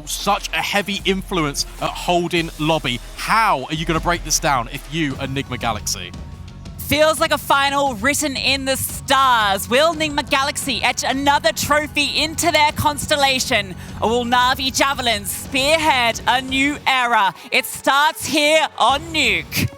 but such a heavy influence at holding lobby. How are you going to break this down if you are Nigma Galaxy? Feels like a final written in the stars. Will Nigma Galaxy etch another trophy into their constellation? Or will NAVI Javelins spearhead a new era? It starts here on Nuke.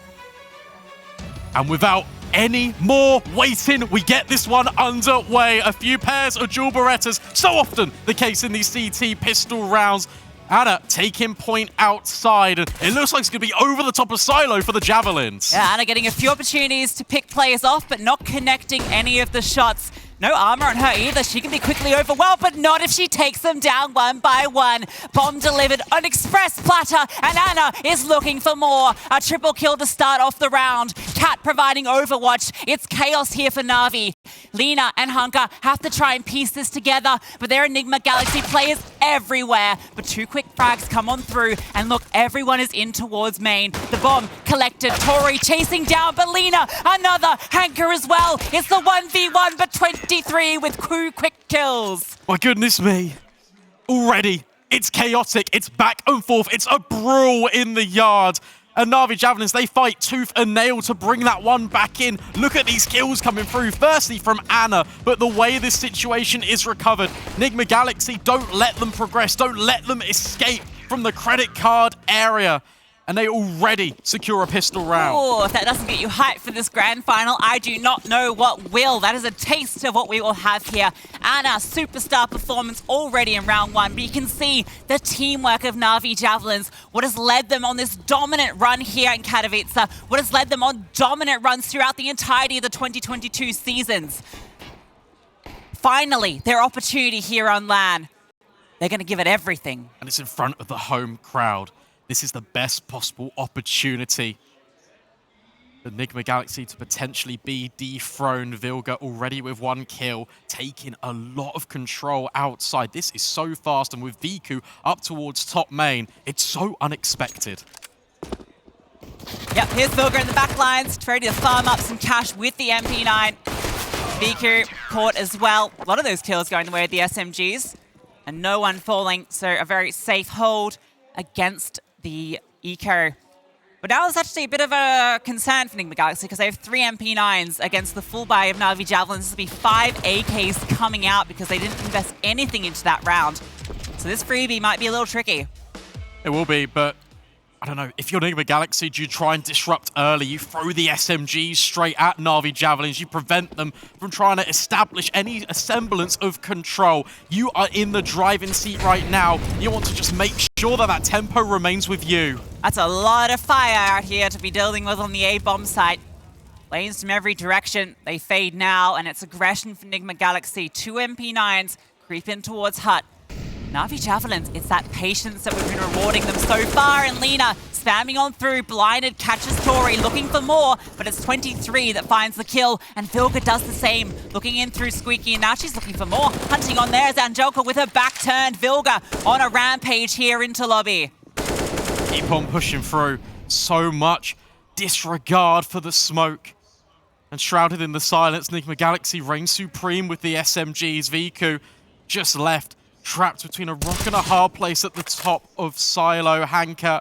And without any more waiting, we get this one underway. A few pairs of dual Berettas, so often the case in these CT pistol rounds. Anna taking point outside, and it looks like it's going to be over the top of Silo for the Javelins. Yeah, Anna getting a few opportunities to pick players off, but not connecting any of the shots. No armor on her either. She can be quickly overwhelmed, but not if she takes them down one by one. Bomb delivered on express platter, and Anna is looking for more. A triple kill to start off the round. Cat providing overwatch. It's chaos here for Navi. Liina and Hunker have to try and piece this together, but there are Nigma Galaxy players everywhere. But two quick frags come on through, and look, everyone is in towards main. The bomb collected. Tory chasing down, but Liina, another Hunker as well. It's the 1v1, but 23 with two quick kills. My goodness me. Already, it's chaotic. It's back and forth. It's a brawl in the yard. And NAVI Javelins, they fight tooth and nail to bring that one back in. Look at these kills coming through. Firstly from Anna, but the way this situation is recovered. Nigma Galaxy, don't let them progress. Don't let them escape from the credit card area. And they already secure a pistol round. Oh, if that doesn't get you hyped for this grand final, I do not know what will. That is a taste of what we will have here. Anna, superstar performance already in round one, but you can see the teamwork of NAVI Javelins, what has led them on this dominant run here in Katowice, what has led them on dominant runs throughout the entirety of the 2022 seasons. Finally, their opportunity here on LAN. They're going to give it everything. And it's in front of the home crowd. This is the best possible opportunity for Nigma Galaxy to potentially be dethroned. Vilga already with one kill, taking a lot of control outside. This is so fast, and with vicu up towards top main, it's so unexpected. Yep, here's Vilga in the back lines, ready to farm up some cash with the MP9. vicu caught as well. A lot of those kills going the way of the SMGs, and no one falling, so a very safe hold against the eco. But now there's actually a bit of a concern for Nigma Galaxy because they have 3 MP9s against the full buy of NAVI Javelins. This will be 5 AKs coming out because they didn't invest anything into that round. So this freebie might be a little tricky. It will be, but I don't know. If you're Nigma Galaxy, do you try and disrupt early? You throw the SMGs straight at NAVI Javelins. You prevent them from trying to establish any semblance of control. You are in the driving seat right now. You want to just make sure that that tempo remains with you. That's a lot of fire out here to be dealing with on the A-bomb site. Lanes from every direction. They fade now, and it's aggression for Nigma Galaxy. 2 MP9s creep in towards Hut. NAVI Javelins, it's that patience that we've been rewarding them so far, and Liina spamming on through, blinded, catches Tory, looking for more, but it's 23 that finds the kill, and Vilga does the same, looking in through Squeaky, and now she's looking for more. Hunting on there is Angelka with her back turned. Vilga on a rampage here into lobby. Keep on pushing through. So much disregard for the smoke. And shrouded in the silence, Nigma Galaxy reigns supreme with the SMGs. vicu just left, trapped between a rock and a hard place at the top of Silo. Hunker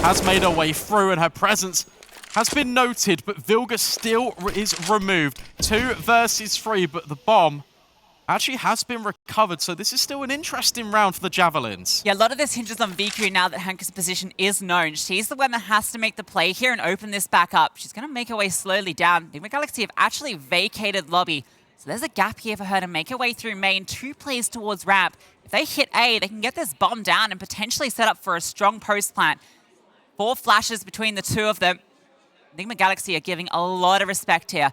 has made her way through, and her presence has been noted, but Vilga still is removed. 2 versus 3, but the bomb actually has been recovered, so this is still an interesting round for the Javelins. Yeah, a lot of this hinges on vicu now that Hunker's position is known. She's the one that has to make the play here and open this back up. She's going to make her way slowly down. Nigma Galaxy have actually vacated lobby, so there's a gap here for her to make her way through main. 2 plays towards ramp. If they hit A, they can get this bomb down and potentially set up for a strong post plant. 4 flashes between the 2 of them. Nigma Galaxy are giving a lot of respect here.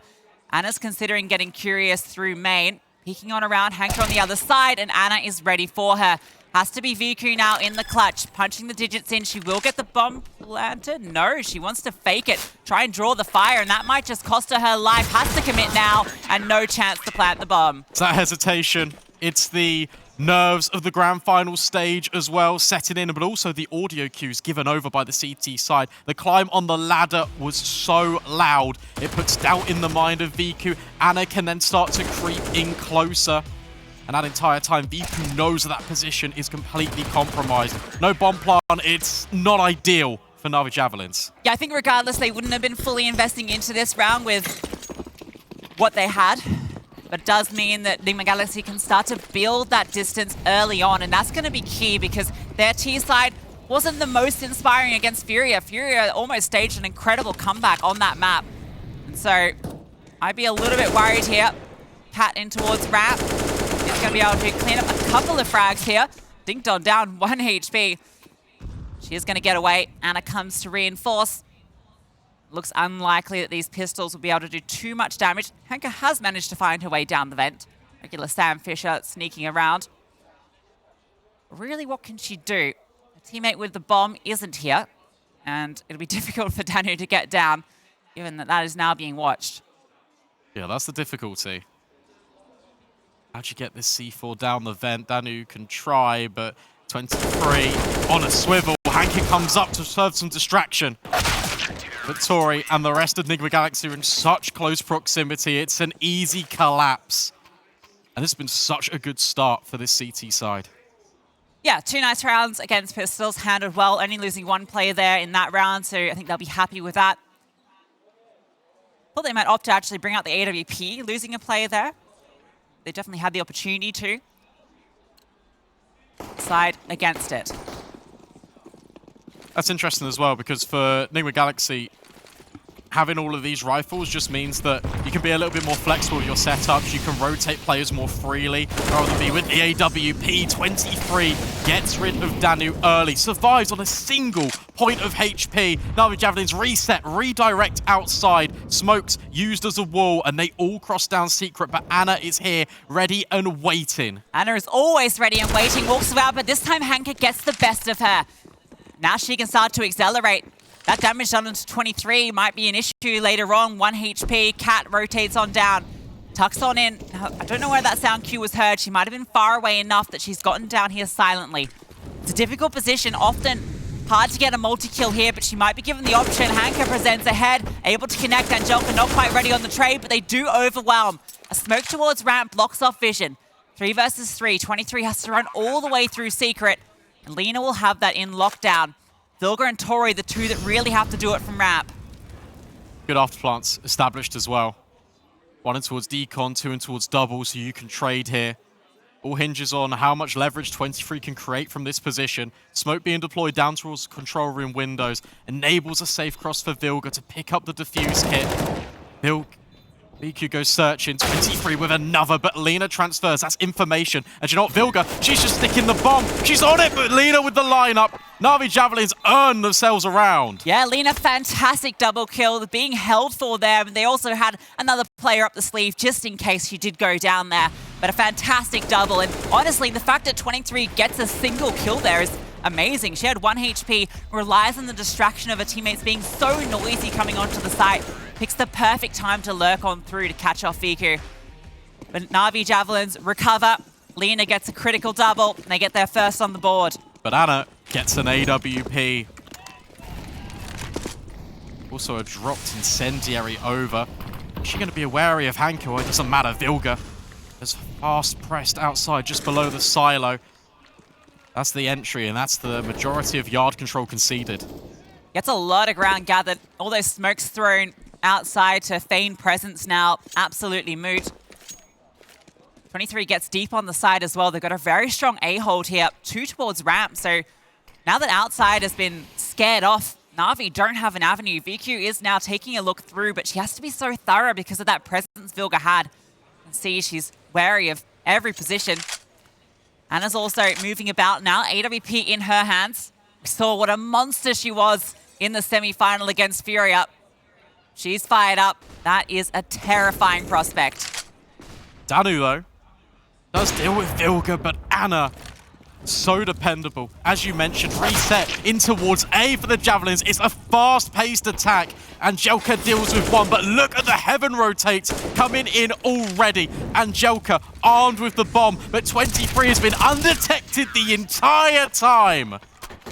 Anna's considering getting curious through main, peeking on around Hunker on the other side, and Anna is ready for her. Has to be vicu now in the clutch, punching the digits in. She will get the bomb planted. No, she wants to fake it, try and draw the fire, and that might just cost her life. Has to commit now, and no chance to plant the bomb. It's that hesitation. It's the nerves of the grand final stage as well setting in, but also the audio cues given over by the CT side. The climb on the ladder was so loud. It puts doubt in the mind of vicu. Anna can then start to creep in closer. And that entire time, vicu knows that position is completely compromised. No bomb plant, it's not ideal for NAVI Javelins. Yeah, I think regardless, they wouldn't have been fully investing into this round with what they had. But it does mean that Nigma Galaxy can start to build that distance early on, and that's going to be key because their T side wasn't the most inspiring against Furia. Furia almost staged an incredible comeback on that map. And so I'd be a little bit worried here. Cat in towards ramp. He's going to be able to clean up a couple of frags here. Ding Dong down 1 HP. She is going to get away. Anna comes to reinforce. Looks unlikely that these pistols will be able to do too much damage. Henke has managed to find her way down the vent. Regular Sam Fisher sneaking around. Really, what can she do? Her teammate with the bomb isn't here. And it'll be difficult for Danu to get down, given that that is now being watched. Yeah, that's the difficulty. How'd you get this C4 down the vent? Danu can try, but 23 on a swivel. Henke comes up to serve some distraction. But tory and the rest of Nigma Galaxy are in such close proximity. It's an easy collapse. And this has been such a good start for this CT side. Yeah, 2 nice rounds against pistols, handled well. Only losing 1 player there in that round, so I think they'll be happy with that. Thought they might opt to actually bring out the AWP, losing a player there. They definitely had the opportunity to. Side against it. That's interesting as well, because for Nigma Galaxy, having all of these rifles just means that you can be a little bit more flexible with your setups. You can rotate players more freely rather than be with the AWP. 23 gets rid of Danu early, survives on a single point of HP. NAVI Javelins reset, redirect outside. Smokes used as a wall, and they all cross down secret, but Anna is here, ready and waiting. Anna is always ready and waiting, walks about, but this time Henke gets the best of her. Now she can start to accelerate. That damage done into 23 might be an issue later on. 1 HP, Cat rotates on down. Tucks on in. I don't know where that sound cue was heard. She might have been far away enough that she's gotten down here silently. It's a difficult position, often hard to get a multi-kill here, but she might be given the option. Henke presents ahead, able to connect. Angelka not quite ready on the trade, but they do overwhelm. A smoke towards ramp blocks off vision. 3 versus 3. 23 has to run all the way through secret, and Liina will have that in lockdown. Vilga and Tory, the 2 that really have to do it from ramp. Good afterplants established as well. 1 in towards decon, 2 in towards double, so you can trade here. All hinges on how much leverage 23 can create from this position. Smoke being deployed down towards control room windows enables a safe cross for Vilga to pick up the defuse kit. vicu goes searching, 23 with another, but Liina transfers. That's information. And you know what, Vilga, she's just sticking the bomb. She's on it, but Liina with the lineup. NAVI Javelins earn themselves a round. Yeah, Liina, fantastic double kill, being held for them. They also had another player up the sleeve just in case she did go down there. But a fantastic double. And honestly, the fact that 23 gets a single kill there is amazing. She had 1 HP, relies on the distraction of her teammates being so noisy coming onto the site. Picks the perfect time to lurk on through to catch off vicu. But NAVI Javelins recover. Liina gets a critical double, and they get their first on the board. But Anna gets an AWP. Also a dropped incendiary over. Is she going to be wary of Henke? Or it doesn't matter. Vilga is fast pressed outside just below the silo. That's the entry, and that's the majority of yard control conceded. Gets a lot of ground gathered. All those smokes thrown outside to feign presence now. Absolutely moot. 23 gets deep on the side as well. They've got a very strong A-hold here. 2 towards ramp. So now that outside has been scared off, NAVI don't have an avenue. vicu is now taking a look through, but she has to be so thorough because of that presence Vilga had. You can see she's wary of every position. Anna's also moving about now. AWP in her hands. We saw what a monster she was in the semi-final against Furia. She's fired up. That is a terrifying prospect. Danu, though, does deal with Vilga, but Anna, so dependable. As you mentioned, reset in towards A for the Javelins. It's a fast-paced attack. Angelka deals with 1, but look at the heaven rotates coming in already. Angelka armed with the bomb, but 23 has been undetected the entire time.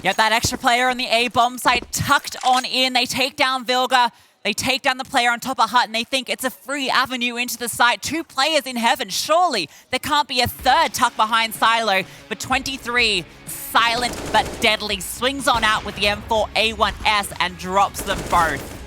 Yet that extra player on the A bomb site tucked on in. They take down Vilga. They take down the player on top of hut and they think it's a free avenue into the site. 2 players in heaven. Surely there can't be a third tucked behind Silo. But 23, silent but deadly, swings on out with the M4A1S and drops them both.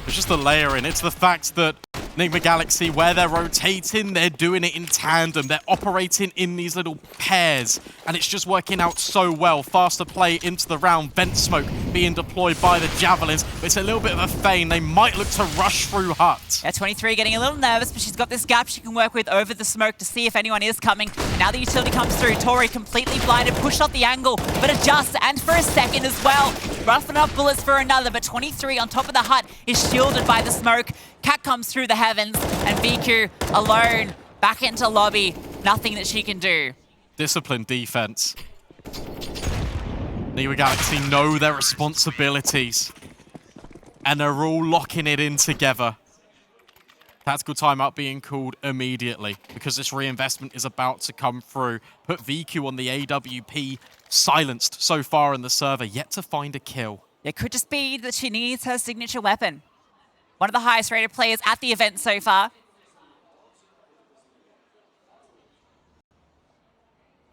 It's just the layering. It's the fact that Nigma Galaxy, where they're rotating, they're doing it in tandem. They're operating in these little pairs, and it's just working out so well. Faster play into the round. Vent smoke being deployed by the Javelins, but it's a little bit of a feign. They might look to rush through hut. Yeah, 23 getting a little nervous, but she's got this gap she can work with over the smoke to see if anyone is coming. And now the utility comes through. Tory completely blinded, pushed off the angle, but adjusts, and for a second as well. Roughing up bullets for another, but 23 on top of the hut is shielded by the smoke. Cat comes through the heavens, and vicu alone back into lobby. Nothing that she can do. Disciplined defense. Nigma Galaxy know their responsibilities, and they're all locking it in together. Tactical timeout being called immediately because this reinvestment is about to come through. Put vicu on the AWP, silenced so far in the server, yet to find a kill. It could just be that she needs her signature weapon. One of the highest rated players at the event so far.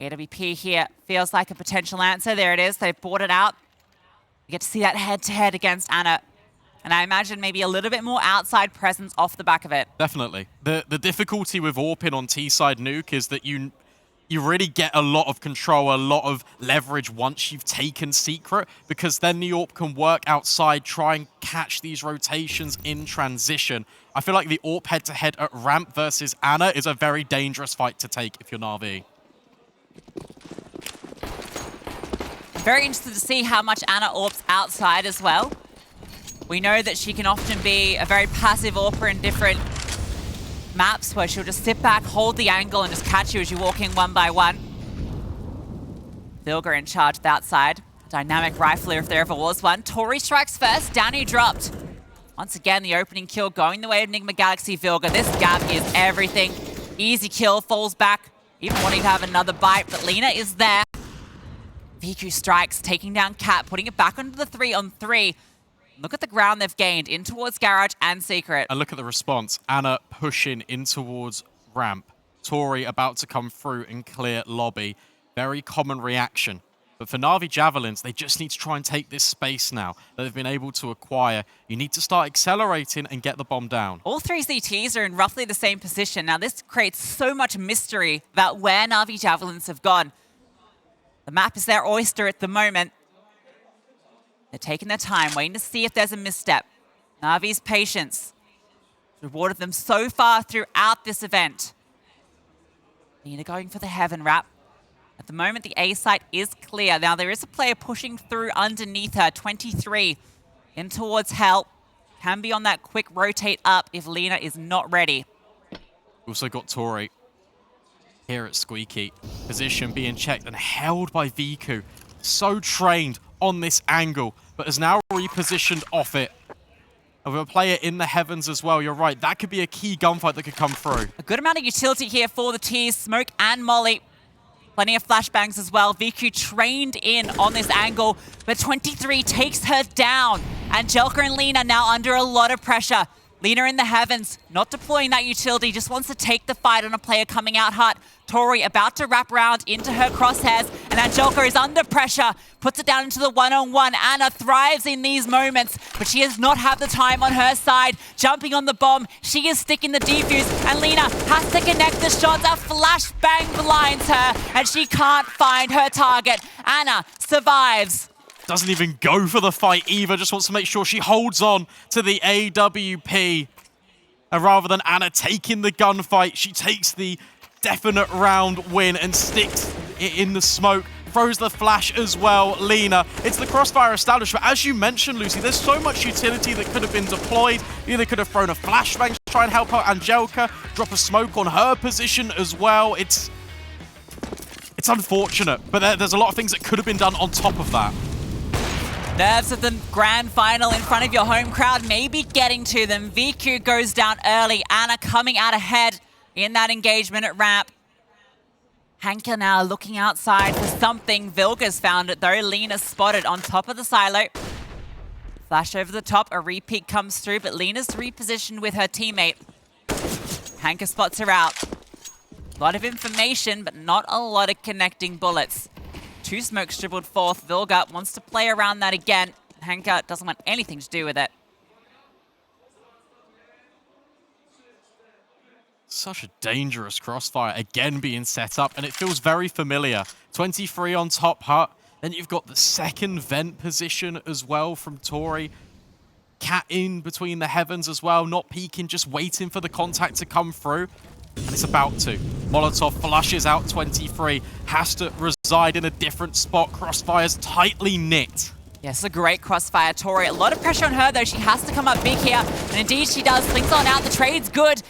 AWP here feels like a potential answer. There it is. They've bought it out. You get to see that head-to-head against Anna. And I imagine maybe a little bit more outside presence off the back of it. Definitely. The difficulty with AWPing on T-side Nuke is that you really get a lot of control, a lot of leverage once you've taken Secret, because then the AWP can work outside, try and catch these rotations in transition. I feel like the AWP head-to-head at ramp versus Anna is a very dangerous fight to take if you're NAVI. I'm very interested to see how much Anna AWPs outside as well. We know that she can often be a very passive AWPer in different maps where she'll just sit back, hold the angle, and just catch you as you walk in one by one. Vilga in charge of the outside. Dynamic rifler if there ever was one. Tory strikes first. Danny dropped. Once again, the opening kill going the way of Nigma Galaxy Vilga. This gap is everything. Easy kill, falls back. Even wanting to have another bite, but Liina is there. vicu strikes, taking down Cat, putting it back onto the 3-on-3. Look at the ground they've gained in towards Garage and Secret. And look at the response. Anna pushing in towards ramp. Tory about to come through and clear lobby. Very common reaction. But for NAVI Javelins, they just need to try and take this space now that they've been able to acquire. You need to start accelerating and get the bomb down. All 3 CTs are in roughly the same position. Now, this creates so much mystery about where NAVI Javelins have gone. The map is their oyster at the moment. They're taking their time, waiting to see if there's a misstep. NAVI's patience rewarded them so far throughout this event. Liina going for the heaven wrap. At the moment, the A site is clear. Now, there is a player pushing through underneath her, 23, in towards hell. Can be on that quick rotate up if Liina is not ready. Also got Tory here at Squeaky. Position being checked and held by vicu. So trained on this angle, but is now repositioned off it. And with a player in the heavens as well, you're right. That could be a key gunfight that could come through. A good amount of utility here for the T's. Smoke and Molly. Plenty of flashbangs as well. vicu trained in on this angle, but 23 takes her down. Angelka and Liina now under a lot of pressure. Liina in the heavens, not deploying that utility, just wants to take the fight on a player coming out hot. Tory about to wrap around into her crosshairs, and Angelka is under pressure, puts it down into the one-on-one. Anna thrives in these moments, but she does not have the time on her side. Jumping on the bomb, she is sticking the defuse, and Liina has to connect the shots. A flashbang blinds her, and she can't find her target. Anna survives. Doesn't even go for the fight either, just wants to make sure she holds on to the AWP. And rather than Anna taking the gunfight, she takes the definite round win and sticks it in the smoke. Throws the flash as well, Liina. It's the crossfire established, but as you mentioned, Lucy, there's so much utility that could have been deployed. You either could have thrown a flashbang to try and help out Angelka, drop a smoke on her position as well. It's unfortunate, but there's a lot of things that could have been done on top of that. Nerves of the grand final in front of your home crowd, maybe getting to them. vicu goes down early. Anna coming out ahead in that engagement at ramp. Hanka now looking outside for something. Vilga's found it though. Liina spotted on top of the silo. Flash over the top, a repeat comes through, but Liina's repositioned with her teammate. Hanka spots her out. A lot of information, but not a lot of connecting bullets. 2 smokes dribbled forth. Vilga wants to play around that again. Hanka doesn't want anything to do with it. Such a dangerous crossfire again being set up, and it feels very familiar. 23 on top hut. Then you've got the second vent position as well from tory. Cat in between the heavens as well, not peeking, just waiting for the contact to come through. And it's about to. Molotov flushes out 23. Has to reside in a different spot. Crossfire's tightly knit. Yes, a great crossfire, tory. A lot of pressure on her, though. She has to come up big here. And indeed she does. Slings on out. The trade's good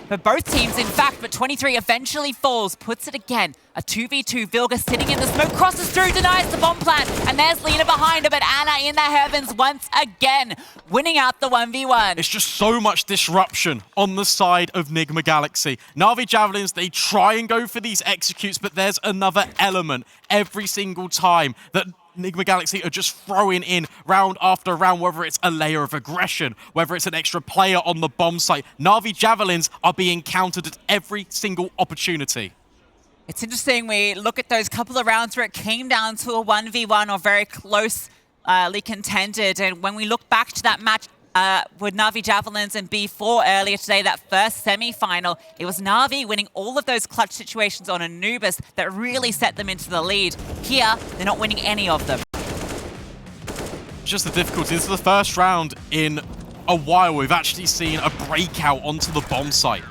for both teams, in fact. But 23 eventually falls. Puts it again. A 2v2. Vilga sitting in the smoke. Crosses through. Denies the bomb plant. And there's Liina behind her. But Anna in the heavens once again. Winning out the 1v1. It's just so much disruption on the side of Nigma Galaxy. NAVI Javelins, they try and go for these executes, but there's another element every single time that Nigma Galaxy are just throwing in round after round, whether it's a layer of aggression, whether it's an extra player on the bomb site. NAVI Javelins are being countered at every single opportunity. It's interesting, we look at those couple of rounds where it came down to a 1v1 or very closely contended, and when we look back to that match with NAVI Javelins and B4 earlier today, that first semi-final, it was NAVI winning all of those clutch situations on Anubis that really set them into the lead. Here, they're not winning any of them. Just the difficulty. This is the first round in a while we've actually seen a breakout onto the bomb site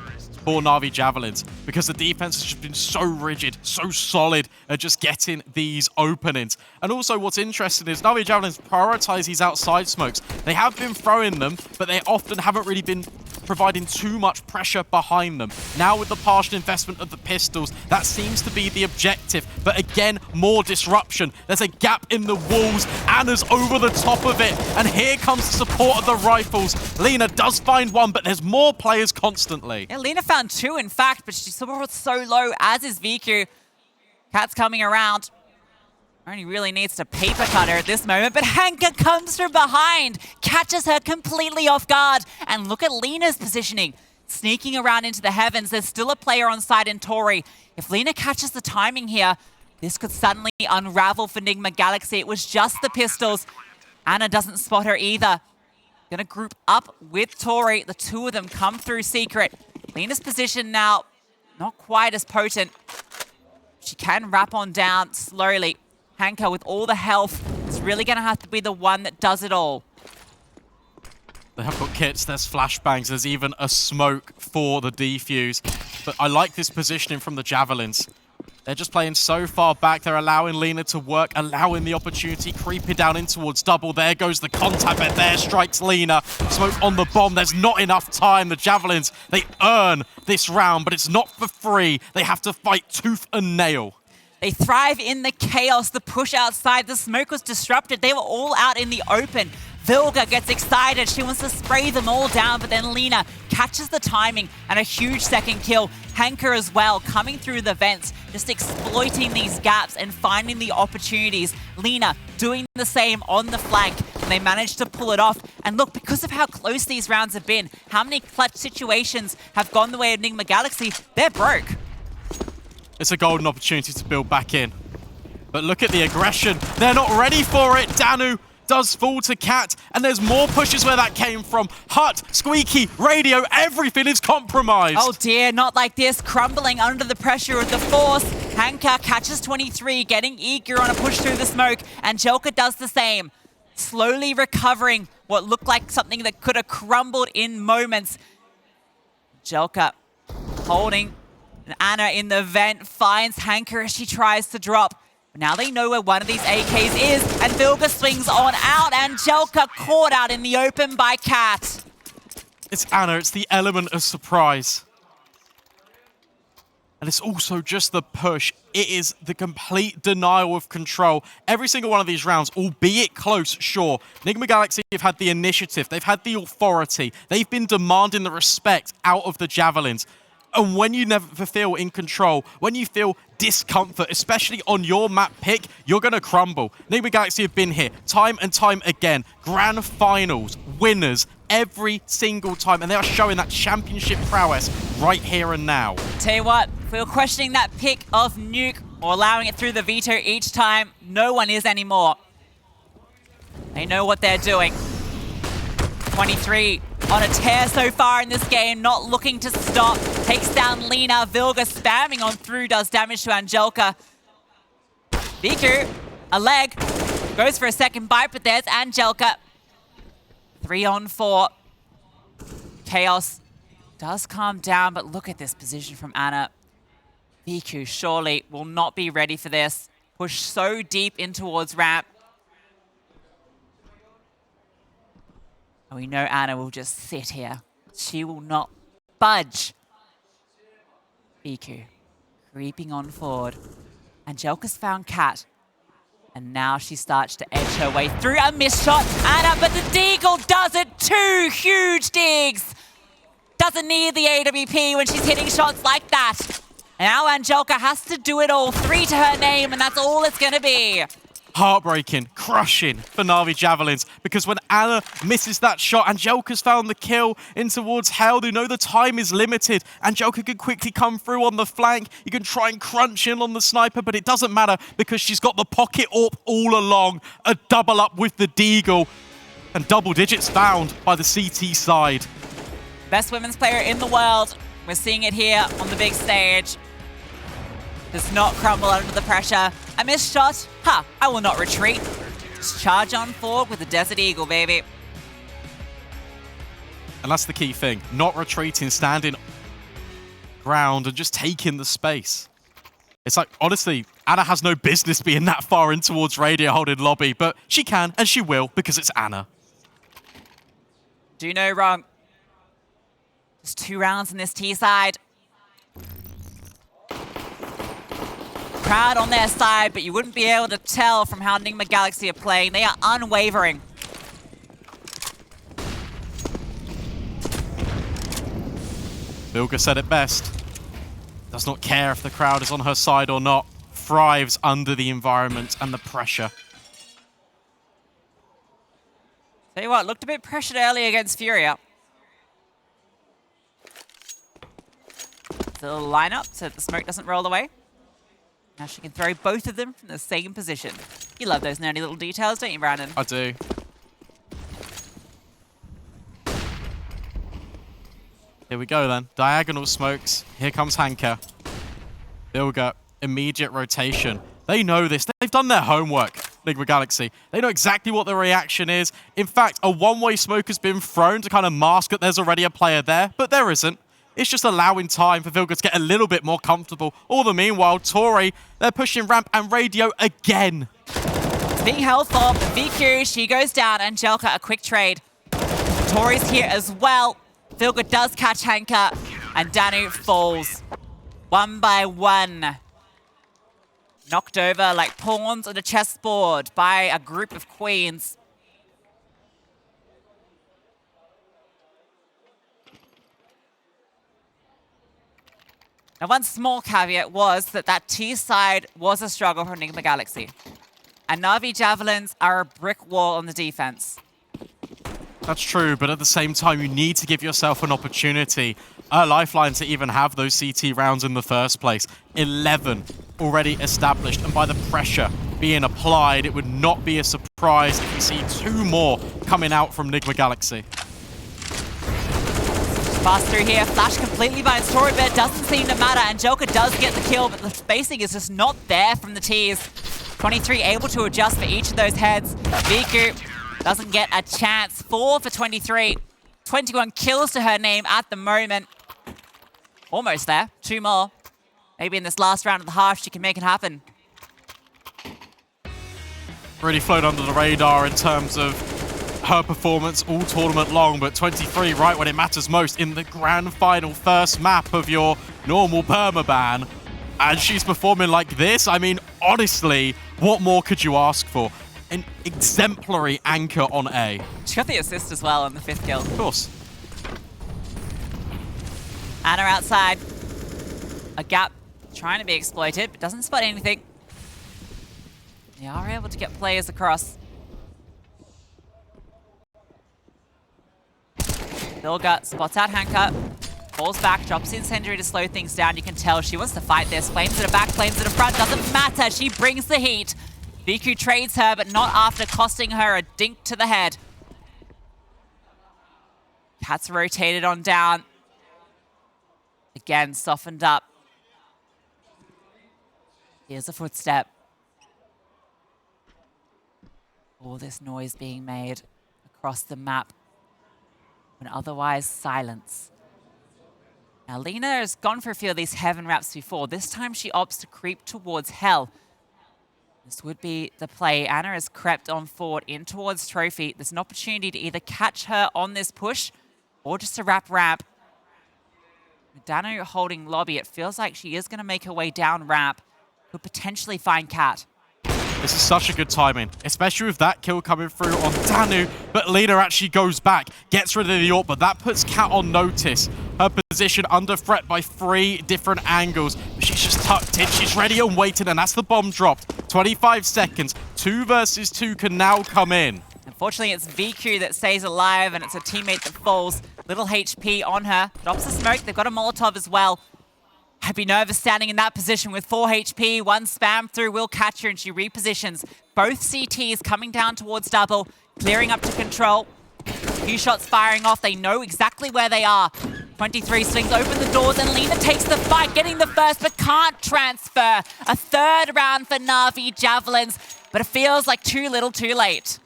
for NAVI Javelins, because the defense has just been so rigid, so solid at just getting these openings. And also what's interesting is NAVI Javelins prioritize these outside smokes. They have been throwing them, but they often haven't really been providing too much pressure behind them. Now with the partial investment of the pistols, that seems to be the objective. But again, more disruption. There's a gap in the walls. Anna's over the top of it. And here comes the support of the rifles. Liina does find one, but there's more players constantly. Yeah, Liina found 2, in fact, but she's so low, as is vicu. Cat's coming around. Only really needs to paper cut her at this moment, but Hanka comes from behind, catches her completely off guard. And look at Liina's positioning. Sneaking around into the heavens. There's still a player on site in tory. If Liina catches the timing here, this could suddenly unravel for Nigma Galaxy. It was just the pistols. Anna doesn't spot her either. Gonna group up with tory. The 2 of them come through secret. Liina's position now, not quite as potent. She can wrap on down slowly. Hanka, with all the health, is really going to have to be the one that does it all. They have got kits, there's flashbangs, there's even a smoke for the defuse. But I like this positioning from the Javelins. They're just playing so far back, they're allowing Liina to work, allowing the opportunity, creeping down in towards double. There goes the contact, but there strikes Liina. Smoke on the bomb, there's not enough time. The Javelins, they earn this round, but it's not for free. They have to fight tooth and nail. They thrive in the chaos, the push outside. The smoke was disrupted. They were all out in the open. Vilga gets excited. She wants to spray them all down, but then Liina catches the timing and a huge second kill. Hanka as well, coming through the vents, just exploiting these gaps and finding the opportunities. Liina doing the same on the flank, and they managed to pull it off. And look, because of how close these rounds have been, how many clutch situations have gone the way of Nigma Galaxy, they're broke. It's a golden opportunity to build back in. But look at the aggression. They're not ready for it. Danu does fall to Cat, and there's more pushes where that came from. Hut, Squeaky, Radio, everything is compromised. Oh dear, not like this. Crumbling under the pressure of the force. Hanka catches 23, getting eager on a push through the smoke. Angelka does the same. Slowly recovering what looked like something that could have crumbled in moments. Angelka holding Anna in the vent, finds Hanka as she tries to drop. Now they know where one of these AKs is, and Vilga swings on out. Angelka caught out in the open by Cat. It's Anna, it's the element of surprise. And it's also just the push. It is the complete denial of control. Every single one of these rounds, albeit close, sure. Nigma Galaxy have had the initiative. They've had the authority. They've been demanding the respect out of the Javelins. And when you never feel in control, when you feel discomfort, especially on your map pick, you're going to crumble. Nigma Galaxy have been here time and time again. Grand finals, winners, every single time. And they are showing that championship prowess right here and now. Tell you what, if we were questioning that pick of Nuke or allowing it through the veto each time, no one is anymore. They know what they're doing. 23 on a tear so far in this game, not looking to stop. Takes down Liina. Vilga spamming on through, does damage to Angelka. vicu, a leg, goes for a second bite, but there's Angelka. 3 on 4. Chaos does calm down, but look at this position from Ana. vicu surely will not be ready for this. Push so deep in towards ramp. And we know Ana will just sit here. She will not budge. vicu creeping on forward. Angelka's found Cat. And now she starts to edge her way through. A missed shot. Ana, but the deagle does it. 2 huge digs. Doesn't need the AWP when she's hitting shots like that. And now Angelka has to do it all. 3 to her name, and that's all it's going to be. Heartbreaking, crushing for NAVI Javelins, because when Ana misses that shot, Angelka's found the kill in towards Hell. They know the time is limited. Angelka can quickly come through on the flank. You can try and crunch in on the sniper, but it doesn't matter because she's got the pocket AWP all along. A double up with the deagle, and double digits found by the CT side. Best women's player in the world. We're seeing it here on the big stage. Does not crumble under the pressure. A missed shot. Ha! I will not retreat. Just charge on forward with the Desert Eagle, baby. And that's the key thing. Not retreating, standing ground and just taking the space. It's like, honestly, Ana has no business being that far in towards radio holding lobby, but she can and she will because it's Ana. Do no wrong. Just 2 rounds in this T side. Crowd on their side, but you wouldn't be able to tell from how Nigma Galaxy are playing. They are unwavering. Vilga said it best. Does not care if the crowd is on her side or not. Thrives under the environment and the pressure. Tell you what, looked a bit pressured early against Furia. It's a little lineup so that the smoke doesn't roll away. Now she can throw both of them from the same position. You love those nerdy little details, don't you, Brandon? I do. Here we go then. Diagonal smokes. Here comes Hanka. Vilga, immediate rotation. They know this. They've done their homework, Nigma Galaxy. They know exactly what the reaction is. In fact, a one-way smoke has been thrown to kind of mask that there's already a player there, but there isn't. It's just allowing time for Vilga to get a little bit more comfortable. All the meanwhile, tory, they're pushing ramp and radio again. It's being held for vicu. She goes down. Angelka, a quick trade. tory's here as well. Vilga does catch Hanka, and Danu falls. 1 by 1. Knocked over like pawns on a chessboard by a group of queens. Now, one small caveat was that T side was a struggle for Nigma Galaxy. And NAVI Javelins are a brick wall on the defense. That's true, but at the same time, you need to give yourself an opportunity, a lifeline to even have those CT rounds in the first place. 11 already established, and by the pressure being applied, it would not be a surprise if we see 2 more coming out from Nigma Galaxy. Pass through here, flash completely by tory, but it doesn't seem to matter. Angelka does get the kill, but the spacing is just not there from the Ts. 23 able to adjust for each of those heads. vicu doesn't get a chance. 4 for 23. 21 kills to her name at the moment. Almost there. 2 more. Maybe in this last round of the half, she can make it happen. Really flown under the radar in terms of her performance all tournament long, but 23 right when it matters most in the grand final first map of your normal permaban. And she's performing like this. I mean, honestly, what more could you ask for? An exemplary anchor on A. She got the assist as well on the 5th kill. Of course. Ana outside. a gap trying to be exploited, but doesn't spot anything. They are able to get players across. Vilga spots out Hanka, falls back, drops the incendiary to slow things down. You can tell she wants to fight this. Flames at her back, flames at her front, doesn't matter. She brings the heat. Vicu trades her, but not after costing her a dink to the head. Cat's rotated on down. Again, softened up. Here's a footstep. All this noise being made across the map when otherwise silence. Now, Liina has gone for a few of these heaven wraps before. This time she opts to creep towards hell. This would be the play. Anna has crept on forward in towards Trophy. There's an opportunity to either catch her on this push or just to wrap ramp. With Dano holding lobby, it feels like she is going to make her way down ramp. Could potentially find Cat. This is such a good timing, especially with that kill coming through on Danu, but Liina actually goes back, gets rid of the AWP, but that puts Cat on notice. Her position under threat by 3 different angles, but she's just tucked in, she's ready and waiting, and that's the bomb dropped. 25 seconds, 2 versus 2 can now come in. Unfortunately, it's vicu that stays alive, and it's a teammate that falls. Little HP on her, drops the smoke, they've got a Molotov as well. I'd be nervous standing in that position with 4 HP, 1 spam through will catch her, and she repositions. Both CTs coming down towards double, clearing up to control. A few shots firing off, they know exactly where they are. 23 swings open the doors, and Liina takes the fight, getting the first, but can't transfer. A 3rd round for NAVI Javelins, but it feels like too little too late.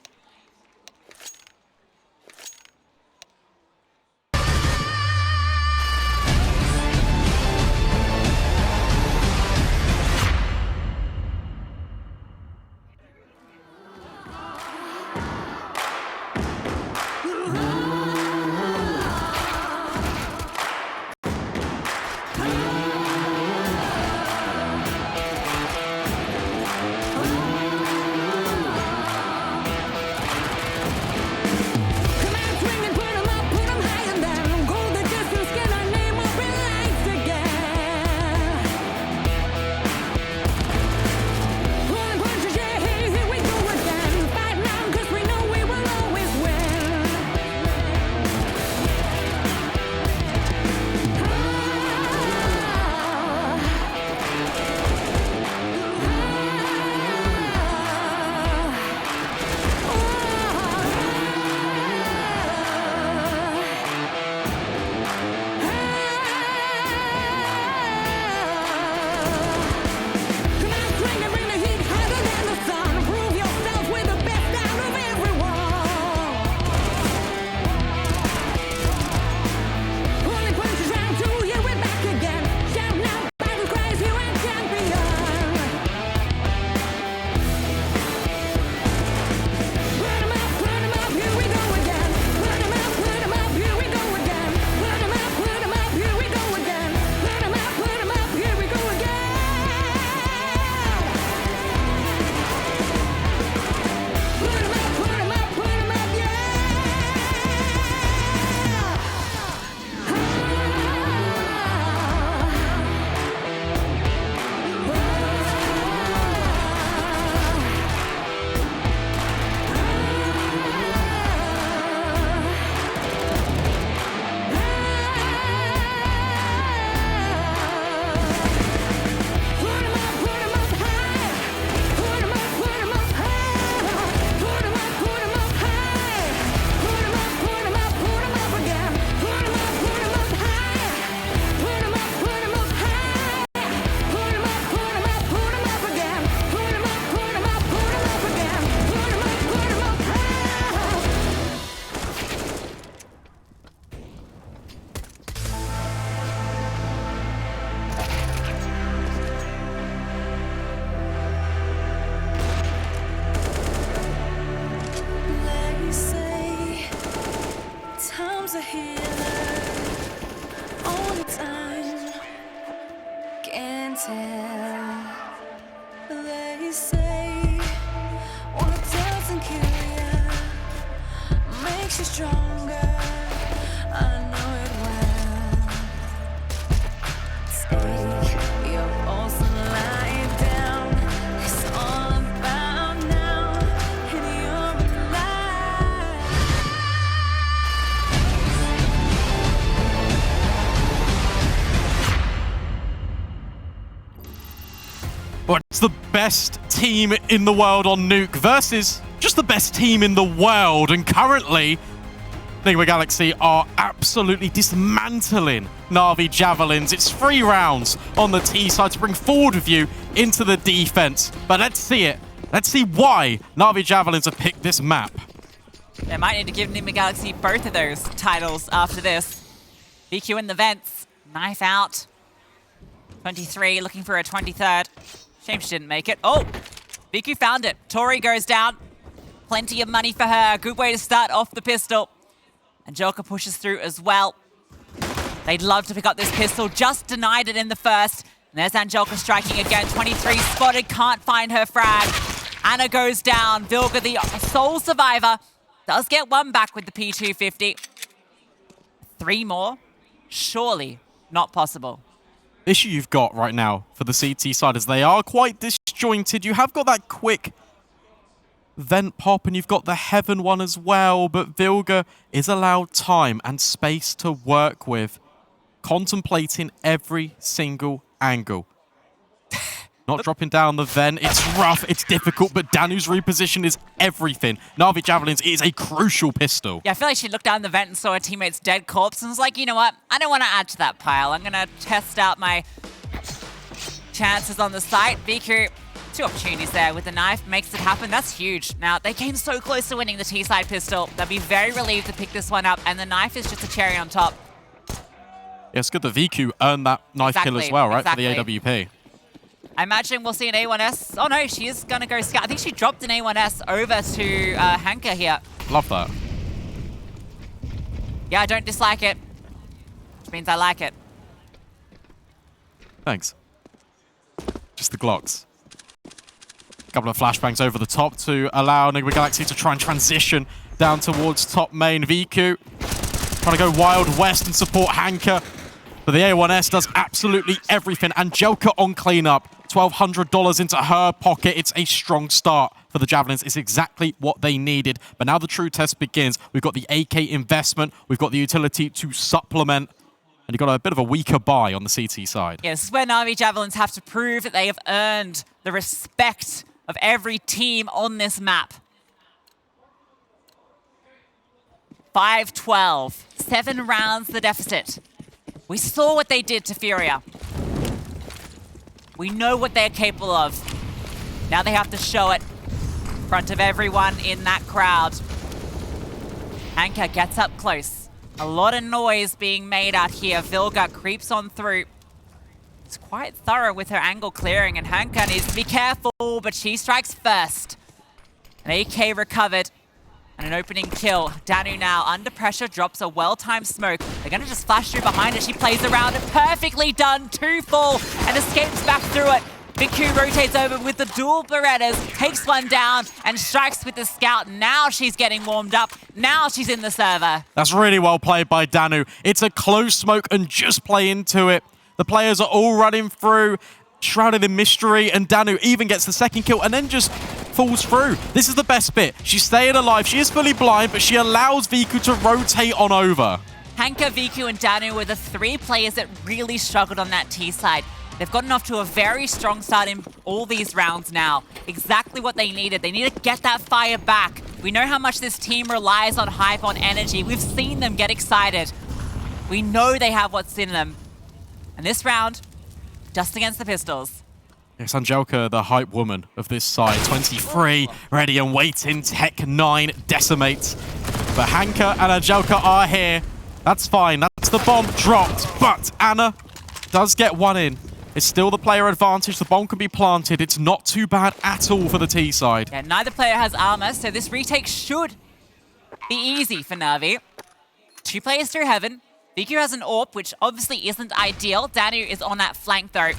I know it well. Stay But it's the best team in the world on Nuke versus just the best team in the world. And currently, Nigma Galaxy are absolutely dismantling NAVI Javelins. It's 3 rounds on the T side to bring forward with you into the defense. But let's see it. Let's see why NAVI Javelins have picked this map. They might need to give Nigma Galaxy both of those titles after this. vicu in the vents, knife out. 23 looking for a 23rd. Shame she didn't make it. Oh, vicu found it. Tory goes down. Plenty of money for her. Good way to start off the pistol. Angelka pushes through as well. They'd love to pick up this pistol. Just denied it in the first. And there's Angelka striking again. 23 spotted. Can't find her frag. Anna goes down. Vilga, the sole survivor, does get one back with the P250. 3 more? Surely not possible. Issue you've got right now for the CT side is they are quite disjointed. You have got that quick vent pop and you've got the heaven one as well, but Vilga is allowed time and space to work with, contemplating every single angle. Not dropping down the vent. It's rough, it's difficult, but Danu's reposition is everything. NAVI Javelins is a crucial pistol. Yeah, I feel like she looked down the vent and saw her teammate's dead corpse and was like, you know what? I don't want to add to that pile. I'm going to test out my chances on the site. vicu, 2 opportunities there with the knife. Makes it happen. That's huge. Now, they came so close to winning the T-side pistol. They'll be very relieved to pick this one up, and the knife is just a cherry on top. Yeah, it's good that vicu earned that knife kill as well, right, for the AWP. I imagine we'll see an A1S. Oh no, she is going to go scout. I think she dropped an A1S over to Hanka here. Love that. Yeah, I don't dislike it, which means I like it. Thanks. Just the Glocks. A couple of flashbangs over the top to allow Nigma Galaxy to try and transition down towards top main. vicu trying to go Wild West and support Hanka. But the A1S does absolutely everything. Angelka on cleanup. $1,200 into her pocket. It's a strong start for the Javelins. It's exactly what they needed. But now the true test begins. We've got the AK investment. We've got the utility to supplement. And you've got a bit of a weaker buy on the CT side. Yes, this is where NAVI Javelins have to prove that they have earned the respect of every team on this map. 5-12. 7 rounds the deficit. We saw what they did to Furia. We know what they're capable of. Now they have to show it in front of everyone in that crowd. Hanka gets up close. A lot of noise being made out here. Vilga creeps on through. It's quite thorough with her angle clearing, and Hanka needs to be careful, but she strikes first. An AK recovered. And an opening kill. Danu now under pressure, drops a well-timed smoke. They're going to just flash through behind it. She plays around it. Perfectly done. 2 full and escapes back through it. vicu rotates over with the dual Berettas, takes one down and strikes with the scout. Now she's getting warmed up. Now she's in the server. That's really well played by Danu. It's a close smoke and just play into it. The players are all running through, shrouded in mystery, and Danu even gets the second kill and then just falls through. This is the best bit. She's staying alive. She is fully blind, but she allows vicu to rotate on over. Hanka, vicu, and Danu were the 3 players that really struggled on that T side. They've gotten off to a very strong start in all these rounds now. Exactly what they needed. They need to get that fire back. We know how much this team relies on hype, on energy. We've seen them get excited. We know they have what's in them. And this round, just against the pistols. Yes, Angelka, the hype woman of this side. 23, ready and waiting. Tech 9 decimates. But Hanka and Angelka are here. That's fine. That's the bomb dropped. But Anna does get one in. It's still the player advantage. The bomb can be planted. It's not too bad at all for the T side. Yeah, neither player has armor, so this retake should be easy for Navi. 2 players through heaven. vicu has an AWP, which obviously isn't ideal. Danu is on that flank though.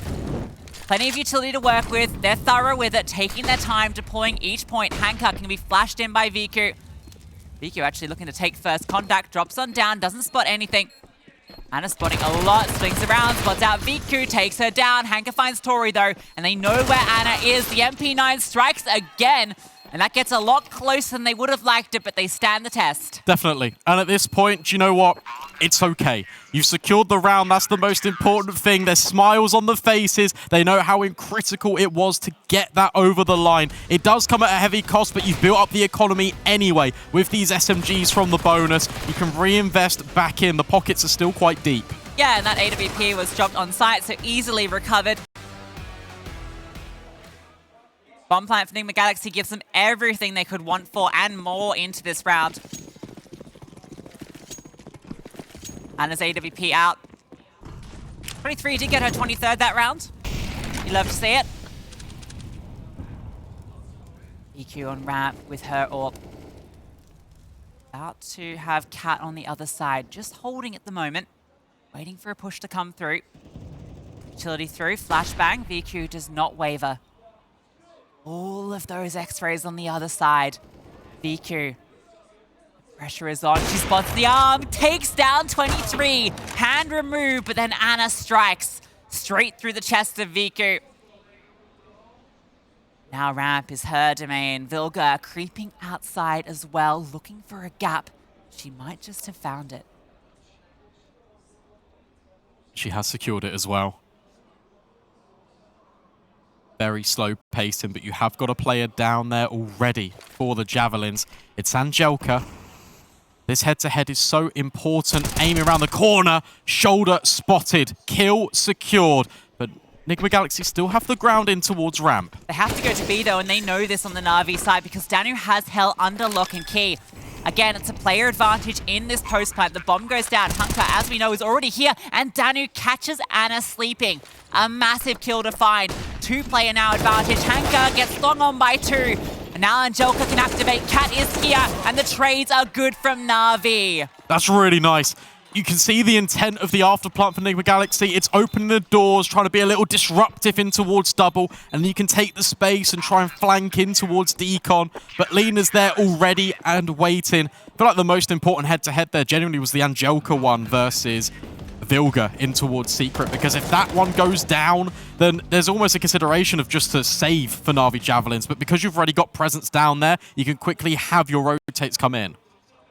Plenty of utility to work with. They're thorough with it, taking their time, deploying each point. Hanka can be flashed in by vicu. vicu actually looking to take first contact, drops on down, doesn't spot anything. Anna spotting a lot, swings around, spots out vicu, takes her down. Hanka finds Tory though, and they know where Anna is. The MP9 strikes again, and that gets a lot closer than they would have liked it, but they stand the test. Definitely. And at this point, do you know what? it's okay. You've secured the round. That's the most important thing. There's smiles on the faces. They know how critical it was to get that over the line. It does come at a heavy cost, but you've built up the economy anyway. With these SMGs from the bonus, you can reinvest back in. The pockets are still quite deep. Yeah, and that AWP was dropped on site, so easily recovered. Bomb plant for Nigma Galaxy gives them everything they could want for and more into this round. Anna's AWP out. 23 did get her 23rd that round. You love to see it. EQ on ramp with her AWP. About to have Cat on the other side, just holding at the moment. Waiting for a push to come through. Utility through, flashbang. VQ does not waver. All of those X-rays on the other side. VQ. Pressure is on. She spots the arm. Takes down 23. Hand removed, but then Anna strikes straight through the chest of VQ. Now ramp is her domain. Vilga creeping outside as well, looking for a gap. She might just have found it. She has secured it as well. Very slow pacing, but you have got a player down there already for the Javelins. It's Angelka. This head-to-head is so important. Aiming around the corner. Shoulder spotted. Kill secured. But Nigma Galaxy still have the ground in towards ramp. They have to go to B though, and they know this on the Navi side because Danu has Hell under lock and key. Again, it's a player advantage in this post plant. The bomb goes down. Hunker, as we know, is already here, and Danu catches Anna sleeping. A massive kill to find. Two-player now advantage. Hunker gets long on by 2. And now Angelka can activate. Cat is here, and the trades are good from Navi. That's really nice. You can see the intent of the afterplant for Nigma Galaxy. It's opening the doors, trying to be a little disruptive in towards double, and you can take the space and try and flank in towards decon. But Liina's there already and waiting. I feel like the most important head-to-head there genuinely was the Angelka one versus Vilga in towards Secret, because if that one goes down, then there's almost a consideration of just to save for NAVI Javelins. But because you've already got presence down there, you can quickly have your rotates come in.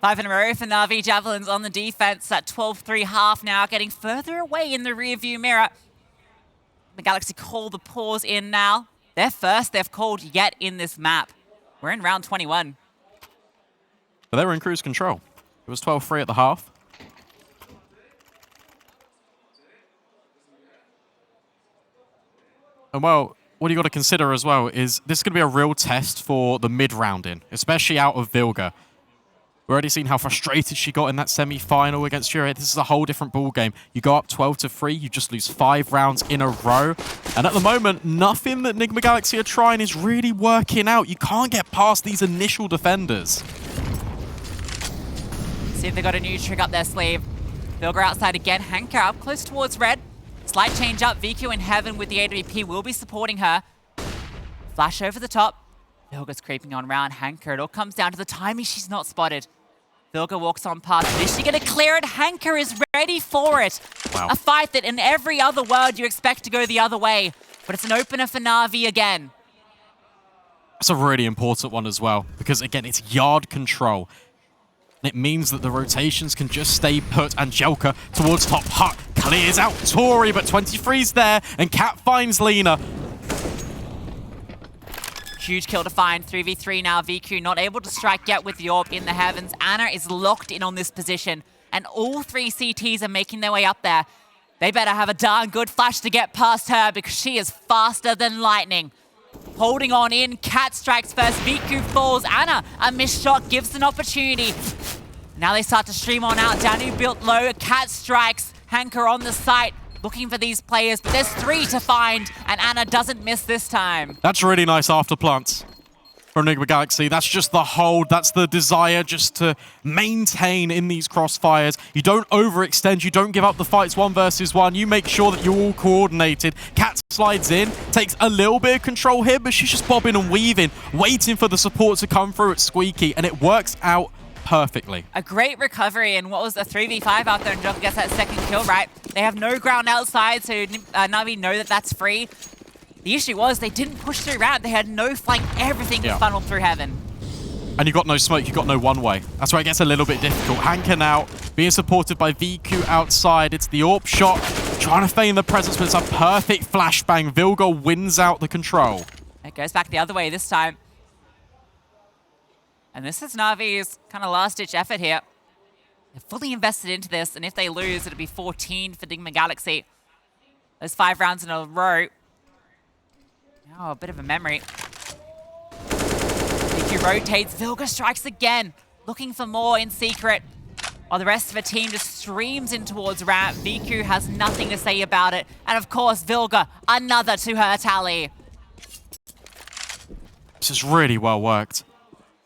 5 in a row for NAVI Javelins on the defense at 12-3 half now, getting further away in the rearview mirror. The Galaxy call the pause in now. Their first they've called yet in this map. We're in round 21. But they were in cruise control. It was 12-3 at the half. And well, what you got to consider as well is this is going to be a real test for the mid-rounding, especially out of Vilga. We've already seen how frustrated she got in that semi-final against Fury. This is a whole different ball game. You go up 12-3, you just lose 5 rounds in a row. And at the moment, nothing that Nigma Galaxy are trying is really working out. You can't get past these initial defenders. See if they got a new trick up their sleeve. Vilga outside again. Hanker up close towards red. Slight change up. VQ in heaven with the AWP will be supporting her. Flash over the top. Vilga's creeping on round Hanker. It all comes down to the timing. She's not spotted. Vilga walks on past it. Is she going to clear it? Hanker is ready for it. Wow. A fight that in every other world you expect to go the other way. But it's an opener for Navi again. That's a really important one as well, because again, it's yard control. It means that the rotations can just stay put. Angelka towards top hut. Clears out Tory, but 23's there, and Cat finds Liina. Huge kill to find. 3v3 now. VQ not able to strike yet with the AWP in the heavens. Anna is locked in on this position, and all 3 CTs are making their way up there. They better have a darn good flash to get past her, because she is faster than lightning. Holding on in. Cat strikes first. VQ falls. Anna, a missed shot, gives an opportunity. Now they start to stream on out. Danu built low. Cat strikes. Hanker on the site, looking for these players, but there's 3 to find, and Anna doesn't miss this time. That's really nice afterplant from Nigma Galaxy. That's just the hold. That's the desire just to maintain in these crossfires. You don't overextend. You don't give up the fights 1 versus 1. You make sure that you're all coordinated. Cat slides in, takes a little bit of control here, but she's just bobbing and weaving, waiting for the support to come through at Squeaky, and it works out perfectly. A great recovery in what was a 3v5 out there, and Angelka gets that second kill, right? They have no ground outside, so Navi know that that's free. The issue was they didn't push through ramp. They had no flank. Everything was funneled through heaven. and you got no smoke, you got no one-way. That's where it gets a little bit difficult. Hanka now being supported by vicu outside. It's the AWP shot, trying to feign the presence, but it's a perfect flashbang. Vilga wins out the control. It goes back the other way this time. And this is Navi's kind of last-ditch effort here. They're fully invested into this, and if they lose, it'll be 14 for Nigma Galaxy. Those 5 rounds in a row. Oh, a bit of a memory. vicu rotates, Vilga strikes again, looking for more in secret. While the rest of the team just streams in towards ramp, vicu has nothing to say about it. And of course, Vilga, another to her tally. This is really well worked.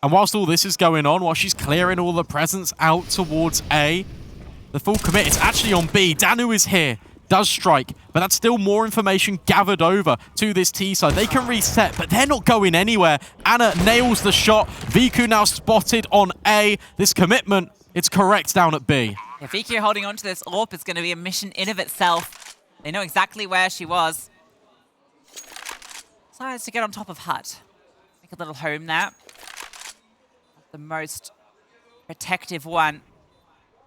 And whilst all this is going on, while she's clearing all the presence out towards A, the full commit, it's actually on B. Danu is here, does strike, but that's still more information gathered over to this T side. They can reset, but they're not going anywhere. Anna nails the shot. vicu now spotted on A. This commitment, it's correct down at B. Yeah, vicu holding on to this AWP is going to be a mission in of itself. They know exactly where she was. Decides to get on top of Hut. Make a little home there. The most protective one.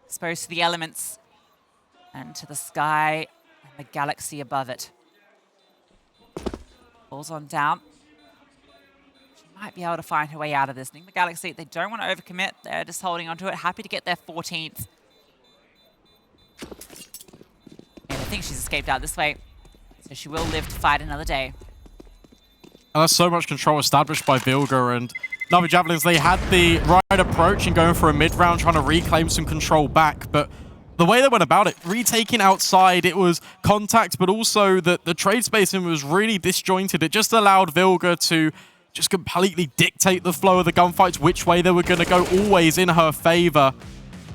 Exposed to the elements and to the sky and the galaxy above it. Falls on down. She might be able to find her way out of this. Nigma Galaxy, they don't want to overcommit. They're just holding onto it. Happy to get their 14th. And I think she's escaped out this way. So she will live to fight another day. And there's so much control established by Vilga, and NAVI Javelins, they had the right approach in going for a mid-round, trying to reclaim some control back, but the way they went about it, retaking outside, it was contact, but also the trade spacing was really disjointed. It just allowed Vilga to just completely dictate the flow of the gunfights, which way they were going to go, always in her favor.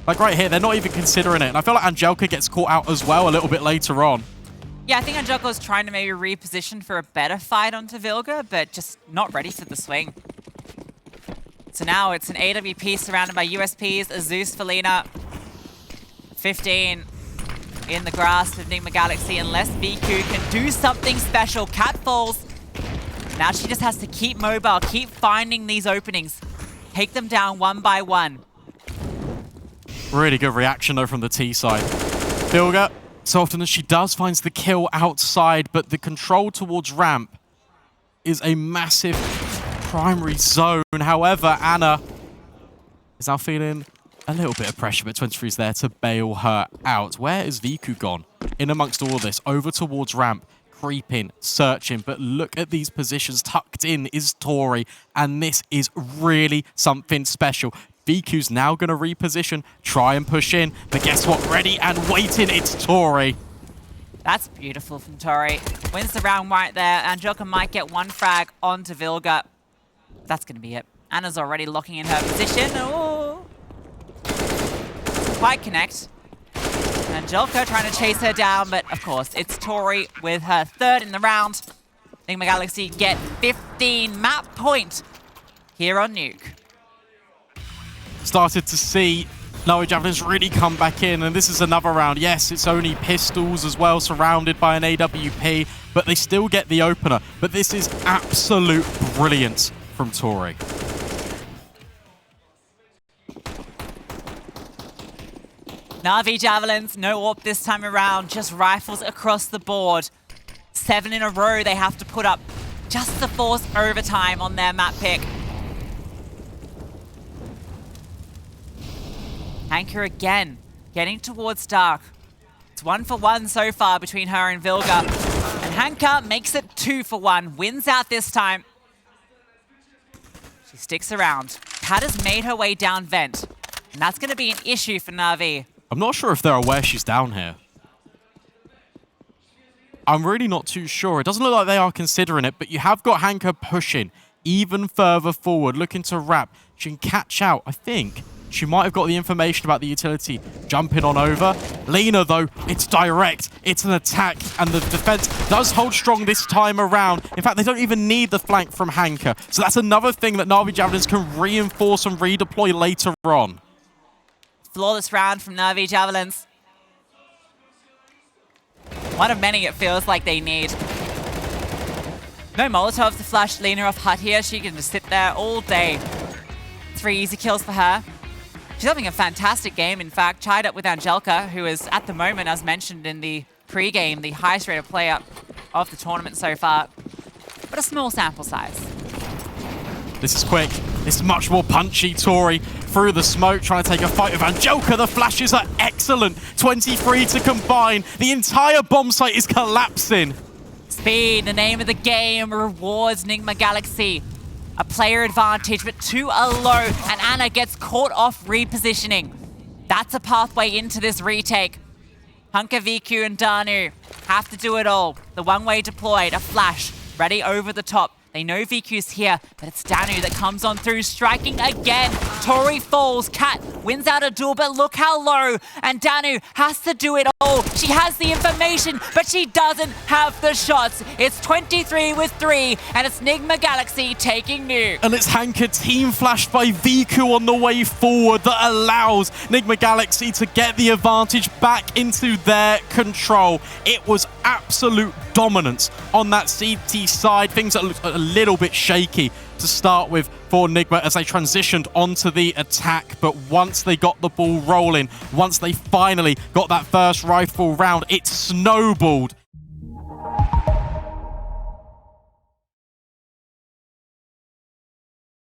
Like right here, they're not even considering it, and I feel like Angelka gets caught out as well a little bit later on. Yeah, I think Angelka was trying to maybe reposition for a better fight onto Vilga, but just not ready for the swing. So now it's an AWP surrounded by USPs, a Zeus for Liina. 15 in the grasp of Nigma Galaxy, unless vicu can do something special. Cat falls. Now she just has to keep mobile, keep finding these openings. Take them down one by one. Really good reaction though from the T side. Vilga, so often as she does, finds the kill outside, but the control towards ramp is a massive primary zone. However, Anna is now feeling a little bit of pressure, but 23 is there to bail her out. Where is vicu gone? In amongst all of this, over towards ramp, creeping, searching, but look at these positions. Tucked in is Tory, and this is really something special. vicu's now going to reposition, try and push in, but guess what? Ready and waiting, it's Tory. That's beautiful from Tory. Wins the round right there. Angelka might get one frag onto Vilga. That's going to be it. Anna's already locking in her position. Oh. Quite connect. Angelka trying to chase her down, but of course, it's Tory with her 3rd in the round. Nigma Galaxy get 15 map point here on Nuke. Started to see NAVI Javelins really come back in, and this is another round. Yes, it's only pistols as well, surrounded by an AWP, but they still get the opener. But this is absolute brilliance from Tory. NAVI Javelins, no AWP this time around, just rifles across the board. 7 in a row they have to put up just to force overtime on their map pick. Anchor again, getting towards Dark. It's 1 for 1 so far between her and Vilga. And Hanka makes it 2 for 1, wins out this time. She sticks around. Kat has made her way down vent, and that's going to be an issue for Navi. I'm not sure if they're aware she's down here. I'm really not too sure. It doesn't look like they are considering it, but you have got Hanka pushing even further forward, looking to wrap. She can catch out, I think. She might have got the information about the utility jumping on over. Liina, though, it's direct. It's an attack, and the defense does hold strong this time around. In fact, they don't even need the flank from Hanka. So that's another thing that NAVI Javelins can reinforce and redeploy later on. Flawless round from NAVI Javelins. One of many it feels like they need. No Molotov to flash Liina off Hut here. She can just sit there all day. 3 easy kills for her. She's having a fantastic game, in fact. Tied up with Angelka, who is, at the moment, as mentioned in the pre-game, the highest rated player of the tournament so far. But a small sample size. This is quick. It's much more punchy. Tory through the smoke, trying to take a fight with Angelka. The flashes are excellent. 23 to combine. The entire bomb site is collapsing. Speed, the name of the game, rewards Nigma Galaxy. A player advantage, but too low, and Anna gets caught off repositioning. That's a pathway into this retake. Hunka, vicu, and Danu have to do it all. The one-way deployed, a flash, ready over the top. They know vicu's here, but it's Danu that comes on through, striking again. Tory falls, Cat wins out a duel, but look how low. And Danu has to do it all. She has the information, but she doesn't have the shots. It's 23 with 3, and it's Nigma Galaxy taking Nuke. And it's Hanka team flashed by vicu on the way forward that allows Nigma Galaxy to get the advantage back into their control. It was absolute dominance on that CT side. Things that looked a little bit shaky to start with for Nigma as they transitioned onto the attack, but once they got the ball rolling, once they finally got that first rifle round, it snowballed